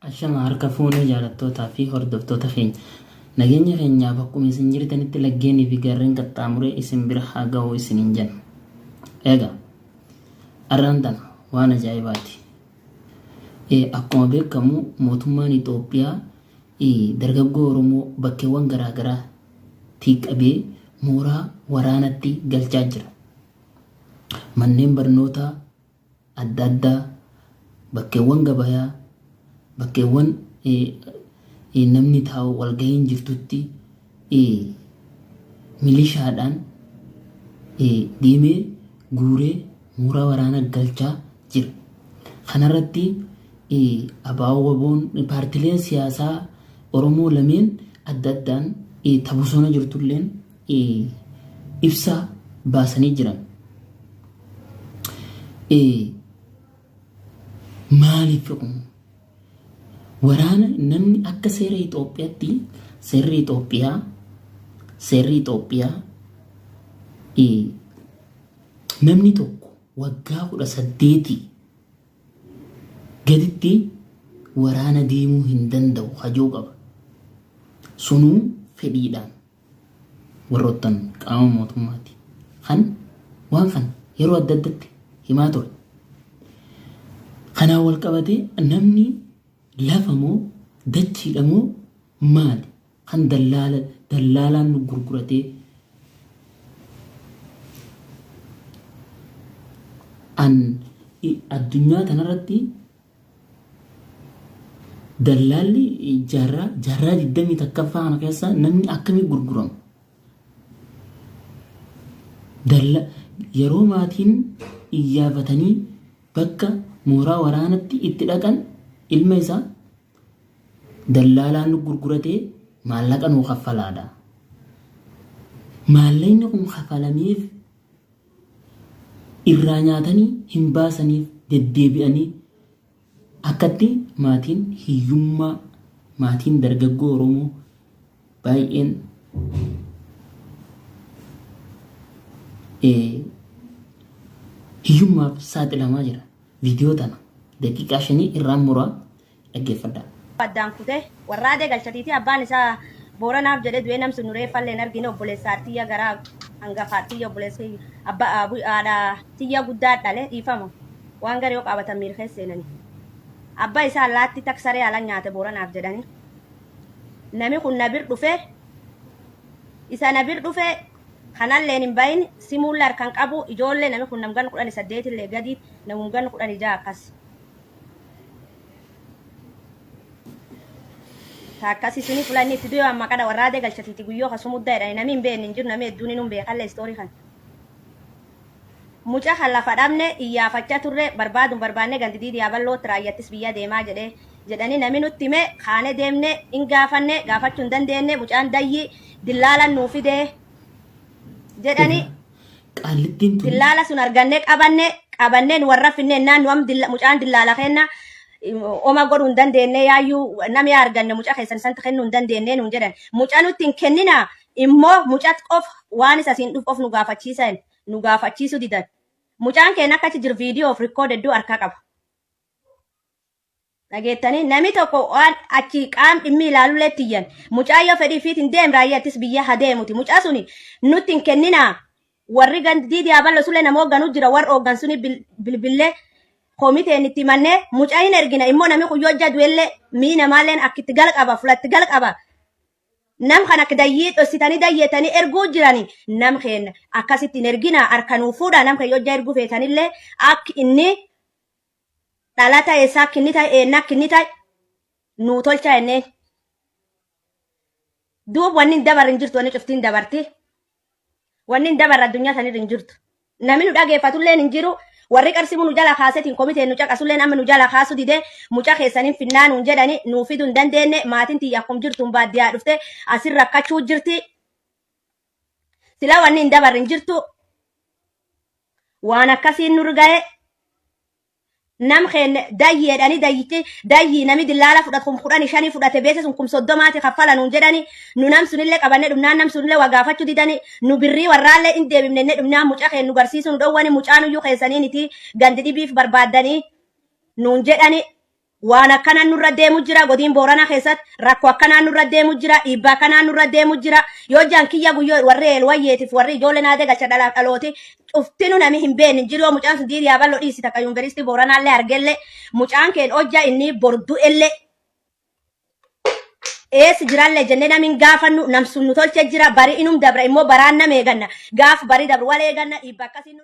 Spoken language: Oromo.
Ashama harka fuunee jaallattootaa fi hordoftoota keenya. Nageenya keenyaaf akkuma isin jirtanitti laggeenii fi gaarreen qaxxaamuree isin bira haa ga'u isiniin jenna. Egaa arraan tana waan ajaa'ibaati. Akkuma beekamu mootummaan Itoophiyaa dargaggoo Oromoo bakkeewwan garaagaraa qabee mooraa waraanatti galchaa jira. Manneen barnootaa adda addaa, bakkeewwan gabayaa, bakkeewwan namni taa'u walgahiin jirtutti milishaadhaan deemee guuree mooraa waraanaa galchaa jira. Kanarratti abaaboon paartileen siyaasaa Oromoo lameen adda addaan taphasoona jirtulleen ibsa baasanii jiran. Maaliif waraana namni akka seera Itoophiyaatti seerri Itoophiyaa namni tokko waggaa 18 gaditti waraana deemuu hin danda'u hajoo qaba. Sunuu fedhiidhaan warroottan qaama mootummaati. Waan kana yeroo adda addaatti himaa ture. Kanaan wal qabatee namni lafa moo dachiidha moo maali? Kan dallaalaan nu gurguratee addunyaa kanarratti dallaalli jaarraa 20 takkaffaa kana keessa namni akkamii gurguramu? Yeroo maatiin iyyafatanii bakka mooraa waraanatti itti dhaqan ilma isaa dallaalaan nu gurguratee maallaqa nuu kaffalaadha. Maallaqni kun kaffalameef irraa nyaatanii hin baasaniif deddeebi'anii akkatti maatiin hiyyummaa maatiin dargaggoo Oromoo baay'een hiyyummaaf saaxilamaa jira. Viidiyoo tana daqiiqaa 5 irraan muraa dhaggeeffadhaa. Addaan kutee warraadee galchatiiti abbaan isaa booranaaf jedhee du'ee namsu nuree falleen argine obboleessaartiyya garaa hangafaartiyya obboleessi haadha tiyya guddaa dhale dhiifama waan garee qabatan miirkeessa seenani. Abbaa isaa allaatti taksaree ala nyaate booranaaf jedhani. Nami kun nabir dhufee isa nabir dhufee kanalleen hin bahin simuulla harkan qabu ijoollee nami kun namgan 18 illee gadi namumgan 16 akkas. Akkasii suni fulanni itti du'e amma qada warraadee galchatiiti guyyoo kasumuddaa jedhani nami hin beekne hin jiru nami hedduun hin beekalle istoorii kan. Mucaa kan lafa dhabne iyyaafachaa turre barbaanne gandidii yaaballootti raayyattis biyya deemaa jedhanii nami nutti hime kaane deemne hin gaafanne gaafachuu hin dandeenye mucaan dayyi dillaalan nuu fidee jedhanii dillaala sun arganne qabanneen warra finneen naannu mucaan dillaala kenna oma godhuu hin dandeenye yaayyuu nami arganne mucaa keessan santa kennuu hin dandeenye nuun jedhan mucaa nutti hin kennina immoo mucaat qof waan isa siin dhuuf nu gaafachiisu didan mucaan keenya akkachi jiru viidiyoo of rikood hedduu harkaa qaba. Dhageettanii nami tokko waan achi qaam dhimmi ilaalulee tiyyan mucaa yoo fedhii fiit hin deem raayyattis biyya hadeemuti mucaa suni nutti hin kennina warri gandidii yaaballo sulee nama hoogganuu jira warri hooggan suni bilbillee koomiteen itti mannee mucaa hin ergina immoo nami kun yoo jadweellee mii namaalleen akkitti gal qaba fulatti gal qaba. Nam kan akka dayyii dhossitanii dayyeetanii erguu jirani nam keenya akkasitti hin ergina harkanuu fuudha nam kan yoo erguu feetanillee akka inni dhalata eessaa kinni ta'e eenna kinni ta'e nuu tolcha enneen. Duub wanni hin dabarre hin jirtu wanni cuftiin dabarti. Wanni hin dabarre addunyaa sanirra hin jirtu. Namni nu dhageeffatulleen hin jiru. Warri qarsimu nu jala kaasetiin komiteen nu caqasulleen amma nu jala kaasu didee mucaa keessaniin finnaa nuun jedhani nuu fiduu hin dandeenye maatiin tiyya akkum jirtuun baadiyyaa dhufte asin rakkachuu jirti. Sila wanni hin dabarre hin jirtu. Waan akkasiin nur ga'e nam keenya dayyeedhani dayyii nami dillaala fudhatu 15 fudhate beese sun 30 kaffala nuun jedhani nu nam sunillee qabanne dhumnaan nam sunillee wagaafachuu didani nu birrii warraallee hin deebifne dhumnaan mucaa keenya nu garsiisu nu dhowwani mucaan iyyuu keessaniiniti gandi dhibiif barbaaddanii nuun jedhani waan akkanaan nurra deemu jira godin boorana keessatti rakkoo akkanaan nurra deemu jira dhiibbaa akkanaan nurra deemu jira yoo jaan kiyya guyyoo warri eelwayyeetiif warri ijoollee naadee gacha dhalooti cuftinu nami hin beekne jiroo mucaan sun diirii aballo dhiisi takka yuunivarsiitii booranaallee argelle mucaan keen hojja inni bordu elle ees jirallee jennee namin gaafannu namsun nu tolche jira bari inum dabra immoo baraan namee ganna gaaf bari dabra walee ganna dhiibbaa akkasiin